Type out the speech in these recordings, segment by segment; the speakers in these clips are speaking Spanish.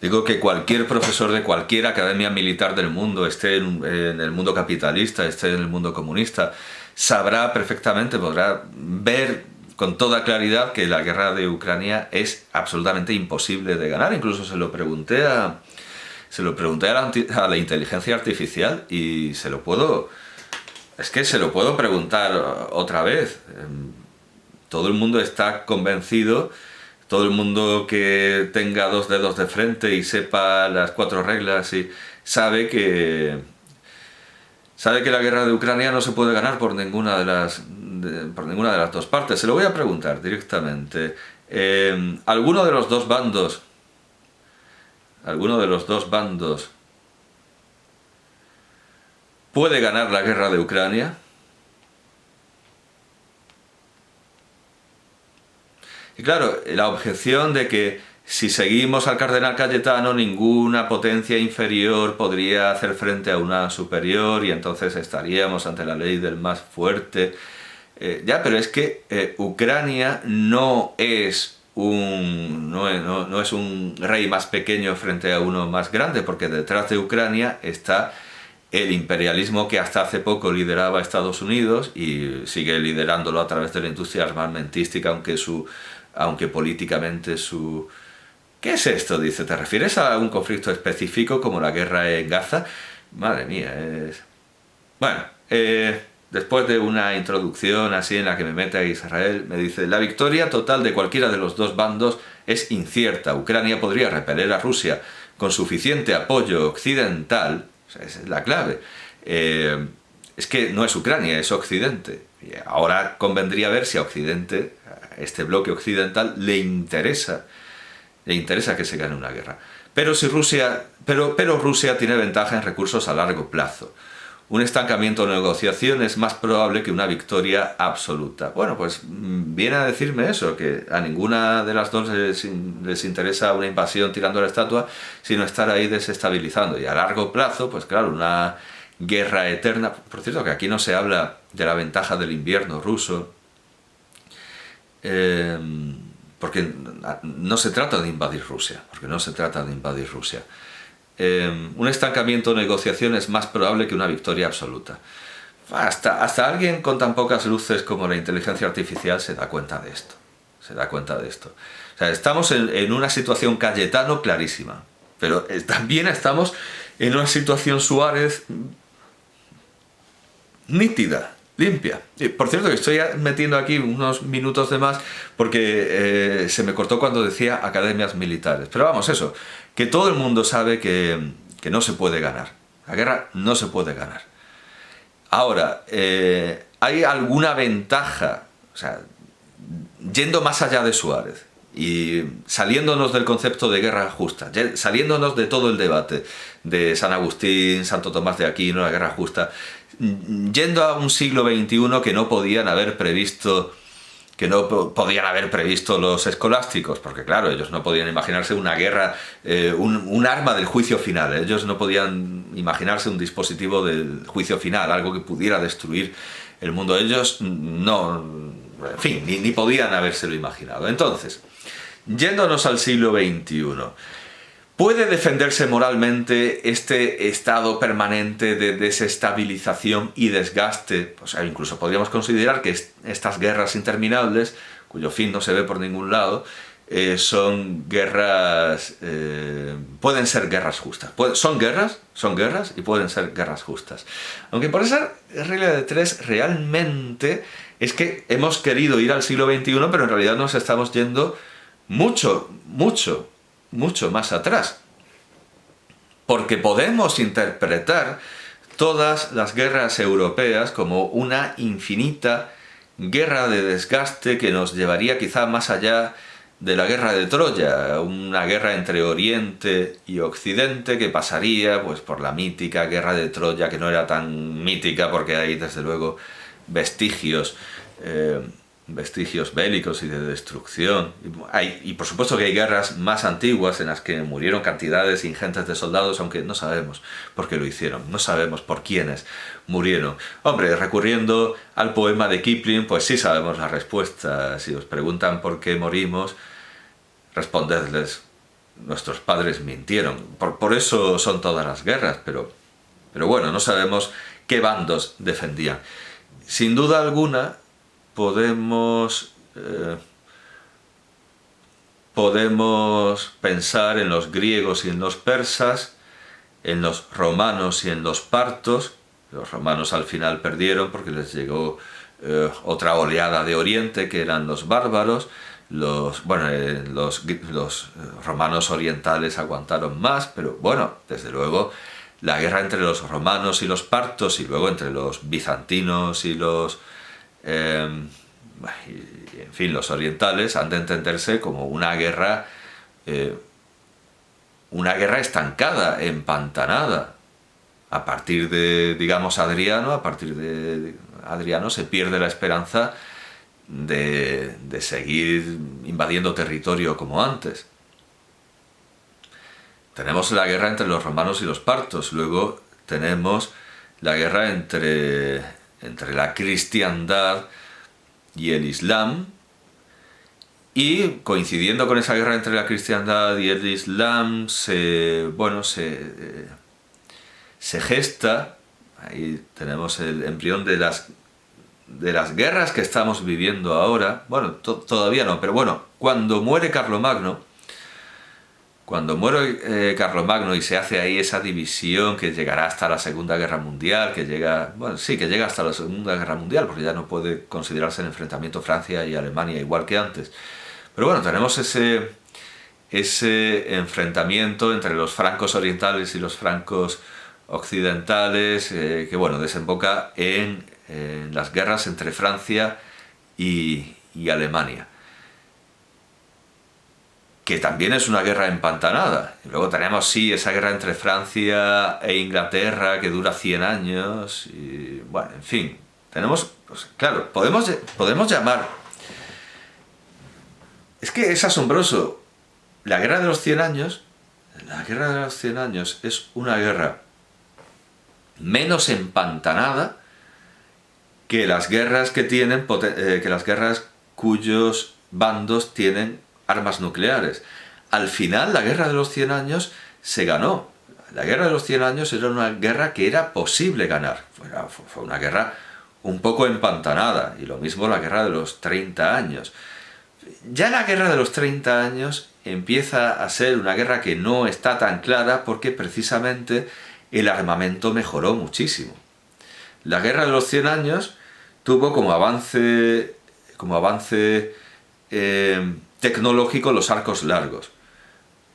Digo que cualquier profesor de cualquier academia militar del mundo, esté en el mundo capitalista, esté en el mundo comunista, sabrá perfectamente, podrá ver con toda claridad que la guerra de Ucrania es absolutamente imposible de ganar. Incluso se lo pregunté a la inteligencia artificial y se lo puedo preguntar otra vez. Todo el mundo está convencido. Todo el mundo que tenga 2 dedos de frente y sepa las 4 reglas y sabe que la guerra de Ucrania no se puede ganar por ninguna de las dos partes. Se lo voy a preguntar directamente. ¿Alguno de los dos bandos puede ganar la guerra de Ucrania? Y claro, la objeción de que si seguimos al cardenal Cayetano, ninguna potencia inferior podría hacer frente a una superior y entonces estaríamos ante la ley del más fuerte. Pero es que Ucrania no es no es un rey más pequeño frente a uno más grande, porque detrás de Ucrania está el imperialismo que hasta hace poco lideraba Estados Unidos y sigue liderándolo a través de la industria armamentística, aunque políticamente su... ¿Qué es esto? Dice, ¿te refieres a un conflicto específico como la guerra en Gaza? Madre mía, es... Bueno, después de una introducción así en la que me mete a Israel, me dice, la victoria total de cualquiera de los dos bandos es incierta. Ucrania podría repeler a Rusia con suficiente apoyo occidental, o sea, esa es la clave. Es que no es Ucrania, es Occidente. Y ahora convendría ver si a Occidente, a este bloque occidental, le interesa que se gane una guerra. Pero Rusia tiene ventaja en recursos a largo plazo. Un estancamiento de negociación es más probable que una victoria absoluta. Bueno, pues viene a decirme eso, que a ninguna de las dos les interesa una invasión tirando la estatua, sino estar ahí desestabilizando. Y a largo plazo, pues claro, una guerra eterna. Por cierto, que aquí no se habla de la ventaja del invierno ruso, porque no se trata de invadir Rusia, un estancamiento de negociación es más probable que una victoria absoluta. Hasta alguien con tan pocas luces como la inteligencia artificial se da cuenta de esto. O sea, estamos en una situación Cayetano clarísima, pero también estamos en una situación Suárez nítida, limpia. Por cierto, que estoy metiendo aquí unos minutos de más porque se me cortó cuando decía academias militares. Pero vamos, eso, que todo el mundo sabe que no se puede ganar. La guerra no se puede ganar. Ahora, ¿hay alguna ventaja? O sea, yendo más allá de Suárez y saliéndonos del concepto de guerra justa, saliéndonos de todo el debate de San Agustín, Santo Tomás de Aquino, la guerra justa, yendo a un siglo XXI que no podían haber previsto los escolásticos, porque claro, ellos no podían imaginarse una guerra, un arma del juicio final, ellos no podían imaginarse un dispositivo del juicio final, algo que pudiera destruir el mundo. Ellos no, en fin, ni podían habérselo imaginado. Entonces, yéndonos al siglo XXI, ¿puede defenderse moralmente este estado permanente de desestabilización y desgaste? O sea, incluso podríamos considerar que estas guerras interminables, cuyo fin no se ve por ningún lado, son guerras... pueden ser guerras justas. Son guerras y pueden ser guerras justas. Aunque por esa regla de 3 realmente es que hemos querido ir al siglo XXI, pero en realidad nos estamos yendo mucho más atrás, porque podemos interpretar todas las guerras europeas como una infinita guerra de desgaste que nos llevaría quizá más allá de la guerra de Troya, una guerra entre Oriente y Occidente que pasaría pues por la mítica guerra de Troya, que no era tan mítica porque hay desde luego vestigios bélicos y de destrucción. Y por supuesto que hay guerras más antiguas en las que murieron cantidades ingentes de soldados, aunque no sabemos por qué lo hicieron, no sabemos por quiénes murieron. Hombre, recurriendo al poema de Kipling, pues sí sabemos la respuesta. Si os preguntan por qué morimos, respondedles nuestros padres mintieron. Por eso son todas las guerras, pero bueno, no sabemos qué bandos defendían. Sin duda alguna, podemos pensar en los griegos y en los persas, en los romanos y en los partos. Los romanos al final perdieron porque les llegó otra oleada de Oriente, que eran los bárbaros. Los romanos orientales aguantaron más, pero bueno, desde luego la guerra entre los romanos y los partos, y luego entre los bizantinos y los en fin, los orientales, han de entenderse como una guerra estancada, empantanada. A partir de, digamos, a partir de Adriano se pierde la esperanza de seguir invadiendo territorio como antes. Tenemos la guerra entre los romanos y los partos, luego tenemos la guerra entre la cristiandad y el islam, y coincidiendo con esa guerra entre la cristiandad y el islam se gesta, ahí tenemos el embrión de las guerras que estamos viviendo ahora. Bueno, todavía no, pero bueno, cuando muere Carlomagno y se hace ahí esa división que llegará hasta la Segunda Guerra Mundial, que llega hasta la Segunda Guerra Mundial, porque ya no puede considerarse el enfrentamiento Francia y Alemania igual que antes. Pero bueno, tenemos ese enfrentamiento entre los francos orientales y los francos occidentales, que bueno, desemboca en las guerras entre Francia y Alemania, que también es una guerra empantanada. Y luego tenemos, sí, esa guerra entre Francia e Inglaterra que dura 100 años, y bueno, en fin, tenemos, pues, claro, podemos llamar... Es que es asombroso. La guerra de los 100 años es una guerra menos empantanada que las guerras cuyos bandos tienen armas nucleares. Al final, la guerra de los 100 años se ganó. La guerra de los 100 años era una guerra que era posible ganar. Fue una guerra un poco empantanada, y lo mismo la guerra de los 30 años. Ya la guerra de los 30 años empieza a ser una guerra que no está tan clara, porque precisamente el armamento mejoró muchísimo. La guerra de los 100 años tuvo como avance tecnológico los arcos largos.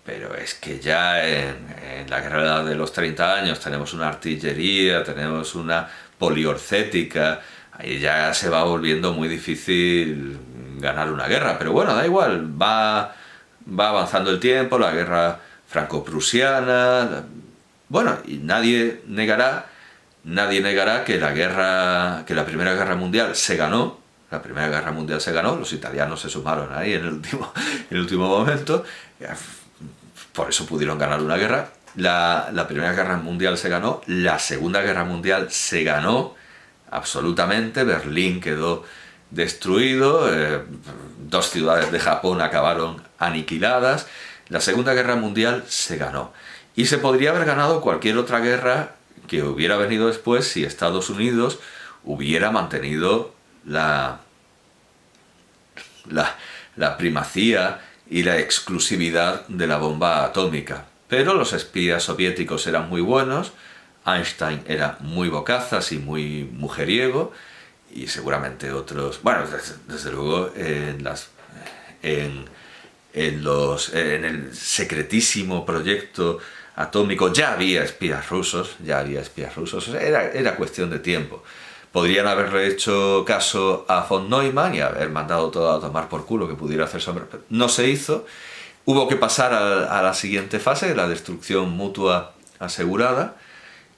Pero es que ya en la guerra de los 30 años tenemos una artillería, tenemos una poliorcética, ahí ya se va volviendo muy difícil ganar una guerra. Pero bueno, da igual, va avanzando el tiempo, la guerra franco-prusiana... Bueno, y nadie negará que la Primera Guerra Mundial se ganó. La Primera Guerra Mundial se ganó, los italianos se sumaron ahí en el último momento, por eso pudieron ganar una guerra. La Primera Guerra Mundial se ganó, la Segunda Guerra Mundial se ganó absolutamente, Berlín quedó destruido, 2 ciudades de Japón acabaron aniquiladas. La Segunda Guerra Mundial se ganó. Y se podría haber ganado cualquier otra guerra que hubiera venido después si Estados Unidos hubiera mantenido la primacía y la exclusividad de la bomba atómica. Pero los espías soviéticos eran muy buenos, Einstein era muy bocazas y muy mujeriego, y seguramente otros... Bueno, desde luego en el secretísimo proyecto atómico ya había espías rusos, era cuestión de tiempo. Podrían haberle hecho caso a von Neumann y haber mandado todo a tomar por culo, que pudiera hacer sombra. No se hizo. Hubo que pasar a la siguiente fase, la destrucción mutua asegurada,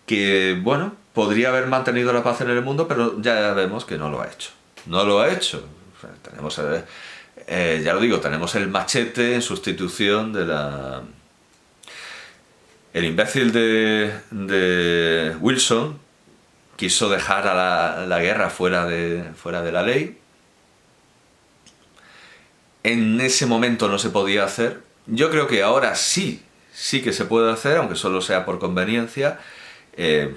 que, bueno, podría haber mantenido la paz en el mundo, pero ya vemos que no lo ha hecho. No lo ha hecho. O sea, tenemos, ya lo digo, tenemos el machete en sustitución de la... El imbécil de Wilson quiso dejar a la guerra fuera de la ley. En ese momento no se podía hacer. Yo creo que ahora sí, sí que se puede hacer, aunque solo sea por conveniencia,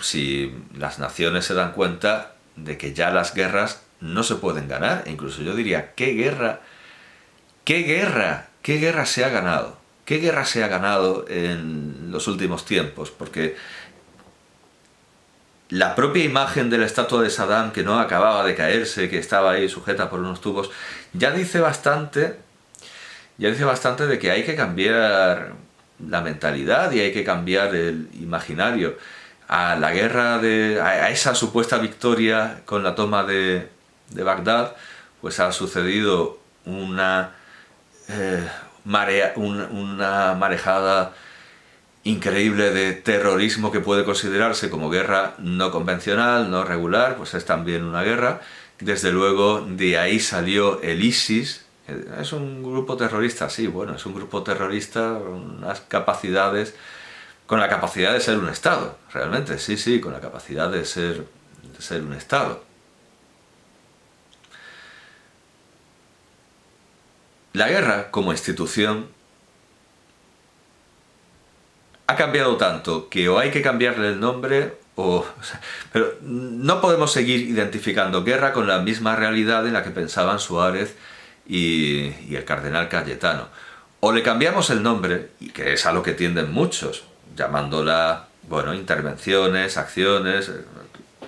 si las naciones se dan cuenta de que ya las guerras no se pueden ganar. E incluso yo diría, ¿qué guerra? ¿Qué guerra? ¿Qué guerra se ha ganado? ¿Qué guerra se ha ganado en los últimos tiempos? Porque la propia imagen de la estatua de Saddam, que no acababa de caerse, que estaba ahí sujeta por unos tubos, ya dice bastante de que hay que cambiar la mentalidad y hay que cambiar el imaginario. A la guerra a esa supuesta victoria con la toma de Bagdad, pues ha sucedido una marejada increíble de terrorismo que puede considerarse como guerra no convencional, no regular, pues es también una guerra. Desde luego de ahí salió el ISIS. Es un grupo terrorista, sí, bueno, es un grupo terrorista con unas capacidades, con la capacidad de ser un Estado, realmente, sí, sí, con la capacidad de ser un Estado. La guerra como institución ha cambiado tanto que o hay que cambiarle el nombre pero no podemos seguir identificando guerra con la misma realidad en la que pensaban Suárez y el cardenal Cayetano. O le cambiamos el nombre, y que es a lo que tienden muchos, llamándola, bueno, intervenciones, acciones.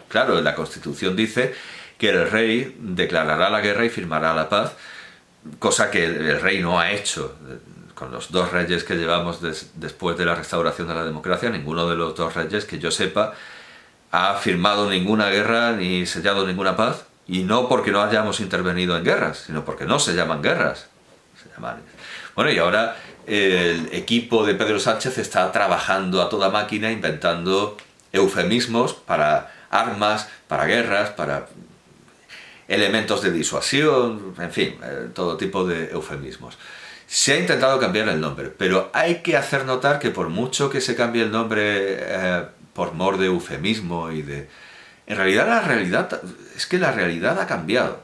Claro, la Constitución dice que el rey declarará la guerra y firmará la paz, cosa que el rey no ha hecho. Con los dos reyes que llevamos después de la restauración de la democracia, ninguno de los dos reyes que yo sepa ha firmado ninguna guerra ni sellado ninguna paz, y no porque no hayamos intervenido en guerras, sino porque no se llaman guerras. Bueno, y ahora el equipo de Pedro Sánchez está trabajando a toda máquina, inventando eufemismos para armas, para guerras, para elementos de disuasión, en fin, todo tipo de eufemismos. Se ha intentado cambiar el nombre, pero hay que hacer notar que por mucho que se cambie el nombre por mor de eufemismo en realidad es que la realidad ha cambiado.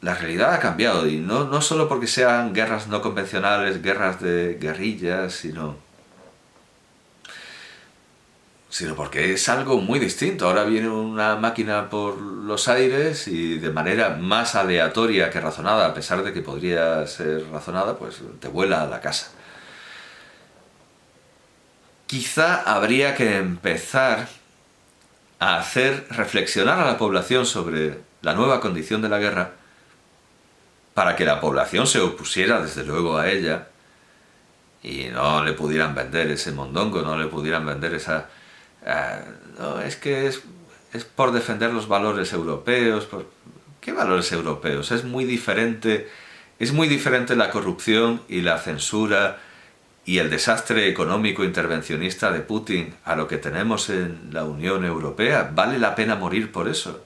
La realidad ha cambiado, y no solo porque sean guerras no convencionales, guerras de guerrillas, sino porque es algo muy distinto. Ahora viene una máquina por los aires y de manera más aleatoria que razonada, a pesar de que podría ser razonada, pues te vuela a la casa. Quizá habría que empezar a hacer reflexionar a la población sobre la nueva condición de la guerra, para que la población se opusiera desde luego a ella y no le pudieran vender ese mondongo, no le pudieran vender esa... no, es que es por defender los valores europeos. ¿Qué valores europeos? Es muy diferente la corrupción y la censura y el desastre económico intervencionista de Putin a lo que tenemos en la Unión Europea. ¿Vale la pena morir por eso?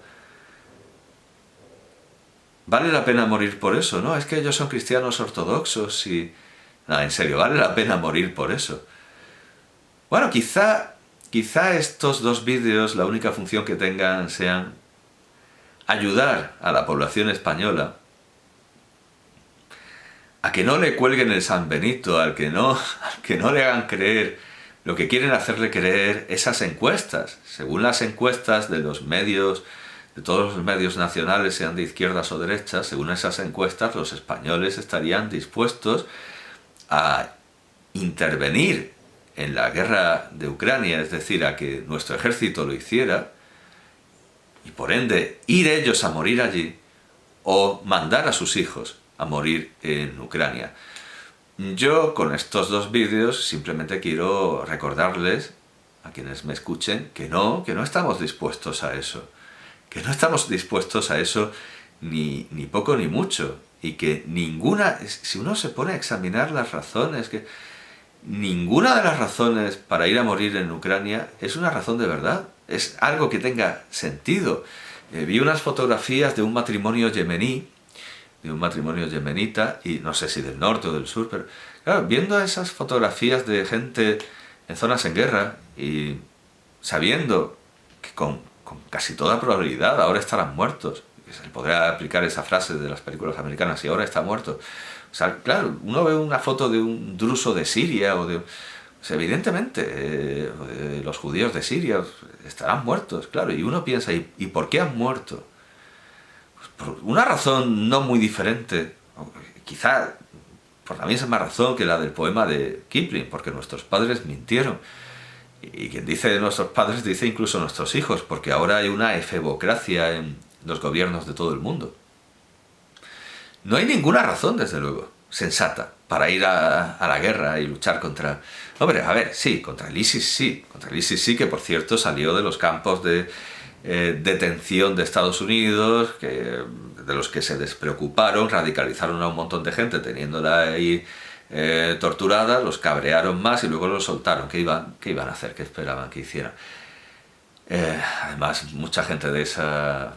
¿Vale la pena morir por eso? No, es que ellos son cristianos ortodoxos y... No, en serio, ¿vale la pena morir por eso? Bueno, quizá estos dos vídeos, la única función que tengan sean ayudar a la población española a que no le cuelguen el San Benito, al que no le hagan creer lo que quieren hacerle creer esas encuestas. Según las encuestas de los medios, de todos los medios nacionales, sean de izquierdas o derechas, según esas encuestas, los españoles estarían dispuestos a intervenir en la guerra de Ucrania, es decir, a que nuestro ejército lo hiciera, y por ende ir ellos a morir allí, o mandar a sus hijos a morir en Ucrania. Yo con estos dos vídeos simplemente quiero recordarles a quienes me escuchen que no estamos dispuestos a eso, que no estamos dispuestos a eso ni poco ni mucho, y que si uno se pone a examinar las razones, que ninguna de las razones para ir a morir en Ucrania es una razón de verdad, es algo que tenga sentido. Vi unas fotografías de un matrimonio yemenita, y no sé si del norte o del sur, pero claro, viendo esas fotografías de gente en zonas en guerra y sabiendo que con casi toda probabilidad ahora estarán muertos, que se le podrá aplicar esa frase de las películas americanas, y ahora está muerto, O sea, claro, uno ve una foto de un druso de Siria o de... Pues evidentemente, los judíos de Siria estarán muertos, claro, y uno piensa, ¿y por qué han muerto? Pues por una razón no muy diferente, quizá por la misma razón que la del poema de Kipling, porque nuestros padres mintieron. Y quien dice de nuestros padres dice incluso nuestros hijos, porque ahora hay una efebocracia en los gobiernos de todo el mundo. No hay ninguna razón, desde luego, sensata, para ir a la guerra y luchar contra... Hombre, a ver, sí, contra el ISIS sí. Contra el ISIS sí, que por cierto salió de los campos de detención de Estados Unidos, de los que se despreocuparon, radicalizaron a un montón de gente teniéndola ahí torturada, los cabrearon más y luego los soltaron. ¿Qué iban a hacer? ¿Qué esperaban que hicieran? Además, mucha gente de esa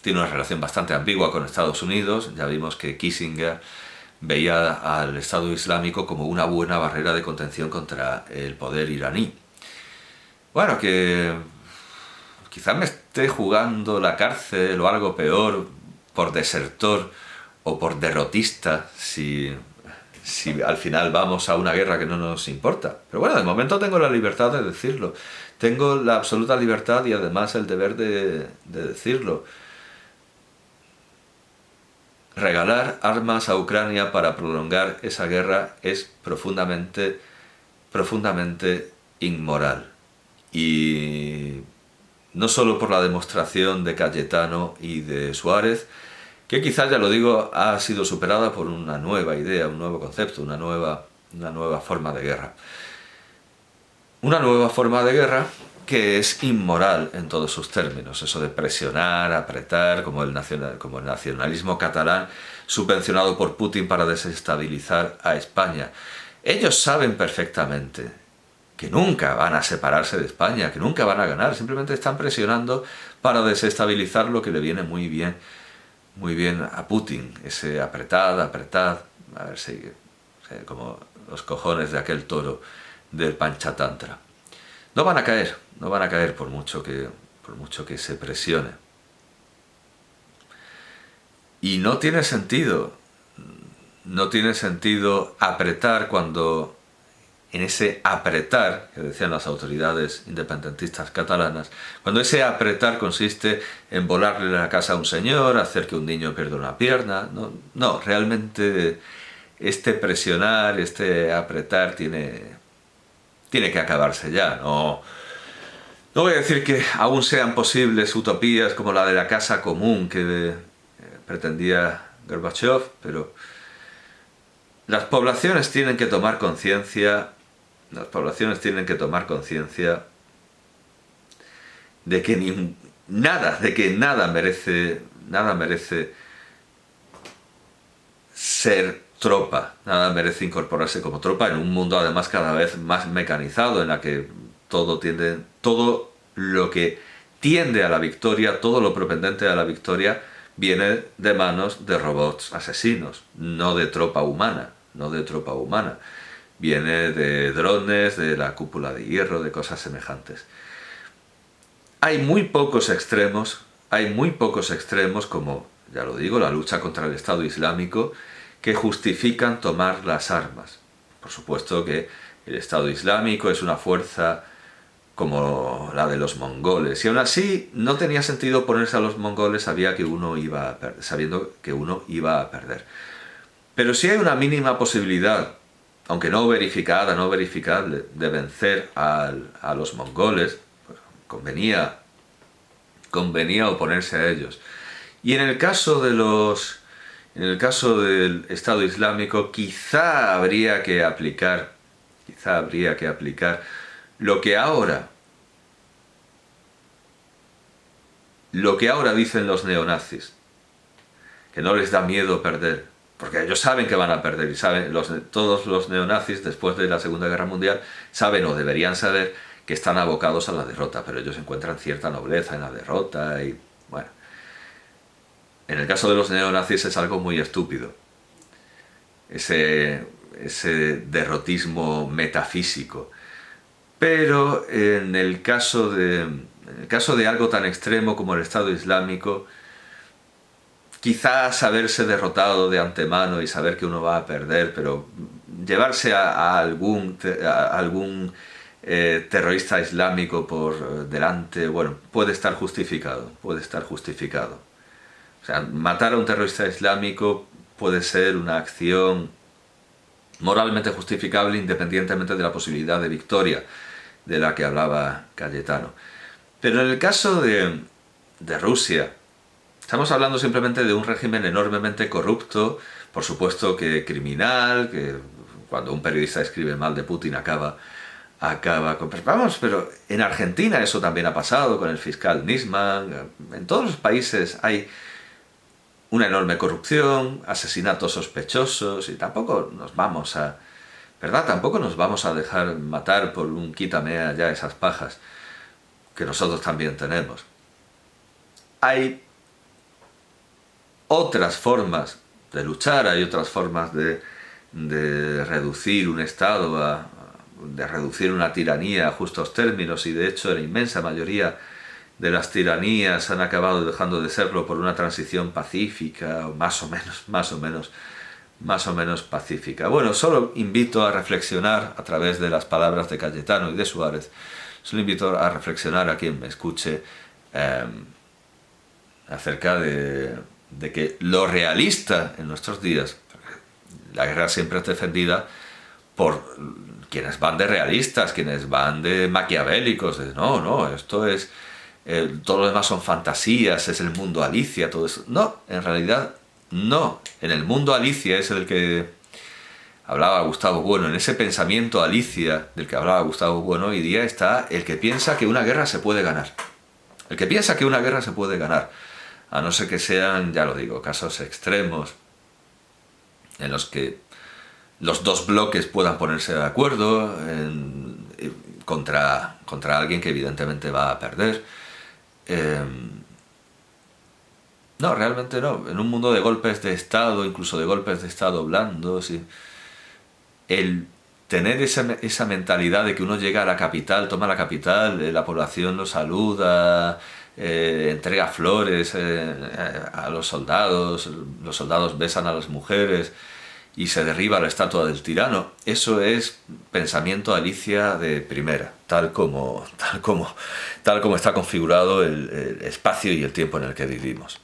tiene una relación bastante ambigua con Estados Unidos. Ya vimos que Kissinger veía al Estado Islámico como una buena barrera de contención contra el poder iraní. Bueno, que quizás me esté jugando la cárcel o algo peor por desertor o por derrotista si al final vamos a una guerra que no nos importa. Pero bueno, de momento tengo la libertad de decirlo. Tengo la absoluta libertad y además el deber de decirlo. Regalar armas a Ucrania para prolongar esa guerra es profundamente inmoral. Y no solo por la demostración de Cayetano y de Suárez, que quizás, ya lo digo, ha sido superada por una nueva idea, un nuevo concepto, una nueva forma de guerra. Una nueva forma de guerra que es inmoral en todos sus términos, eso de presionar, apretar, como el nacionalismo catalán subvencionado por Putin para desestabilizar a España. Ellos saben perfectamente que nunca van a separarse de España, que nunca van a ganar, simplemente están presionando para desestabilizar lo que le viene muy bien a Putin, ese apretad, a ver si, como los cojones de aquel toro del Panchatantra. No van a caer por mucho que se presione. Y no tiene sentido apretar cuando en ese apretar, que decían las autoridades independentistas catalanas, cuando ese apretar consiste en volarle la casa a un señor, hacer que un niño pierda una pierna. No, realmente este presionar, este apretar tiene que acabarse ya. No voy a decir que aún sean posibles utopías como la de la casa común que pretendía Gorbachev, pero las poblaciones tienen que tomar conciencia de que nada merece ser tropa, nada merece incorporarse como tropa en un mundo además cada vez más mecanizado, en la que todo lo que tiende a la victoria, todo lo propendente a la victoria viene de manos de robots asesinos, no de tropa humana. Viene de drones, de la cúpula de hierro, de cosas semejantes. Hay muy pocos extremos como, ya lo digo, la lucha contra el Estado Islámico, que justifican tomar las armas. Por supuesto que el Estado Islámico es una fuerza como la de los mongoles, y aún así no tenía sentido ponerse a los mongoles sabiendo que uno iba a perder. Pero si hay una mínima posibilidad, aunque no verificable, de vencer a los mongoles, pues convenía oponerse a ellos. Y en el caso del Estado Islámico, quizá habría que aplicar lo que ahora dicen los neonazis, que no les da miedo perder, porque ellos saben que van a perder, y todos los neonazis después de la Segunda Guerra Mundial saben o deberían saber que están abocados a la derrota, pero ellos encuentran cierta nobleza en la derrota y bueno. En el caso de los neonazis es algo muy estúpido, ese derrotismo metafísico. Pero en el caso de algo tan extremo como el Estado Islámico, quizás saberse derrotado de antemano y saber que uno va a perder, pero llevarse a algún terrorista islámico por delante, bueno, puede estar justificado, puede estar justificado. O sea, matar a un terrorista islámico puede ser una acción moralmente justificable independientemente de la posibilidad de victoria de la que hablaba Cayetano. Pero en el caso de Rusia, estamos hablando simplemente de un régimen enormemente corrupto, por supuesto que criminal, que cuando un periodista escribe mal de Putin acaba con... Vamos, pero en Argentina eso también ha pasado con el fiscal Nisman. En todos los países hay una enorme corrupción, asesinatos sospechosos, y tampoco nos vamos a... ¿Verdad? Tampoco nos vamos a dejar matar por un quítame allá esas pajas que nosotros también tenemos. Hay otras formas de luchar, hay otras formas de reducir un Estado, de reducir una tiranía a justos términos, y de hecho la inmensa mayoría de las tiranías han acabado dejando de serlo por una transición pacífica, o más o menos pacífica. Bueno, solo invito a reflexionar a través de las palabras de Cayetano y de Suárez, solo invito a reflexionar a quien me escuche acerca de que lo realista en nuestros días, la guerra siempre es defendida por quienes van de realistas, quienes van de maquiavélicos, de no, esto es, todo lo demás son fantasías, es el mundo Alicia, todo eso. No, en realidad no, en el mundo Alicia es el que hablaba Gustavo Bueno, en ese pensamiento Alicia del que hablaba Gustavo Bueno, hoy día está el que piensa que una guerra se puede ganar. El que piensa que una guerra se puede ganar, a no ser que sean, ya lo digo, casos extremos en los que los dos bloques puedan ponerse de acuerdo contra alguien que evidentemente va a perder. No, realmente no. En un mundo de golpes de Estado, incluso de golpes de Estado blandos, el tener esa mentalidad de que uno llega a la capital, toma la capital, la población lo saluda, entrega flores a los soldados besan a las mujeres y se derriba la estatua del tirano, eso es pensamiento Alicia de primera, tal como está configurado el espacio y el tiempo en el que vivimos.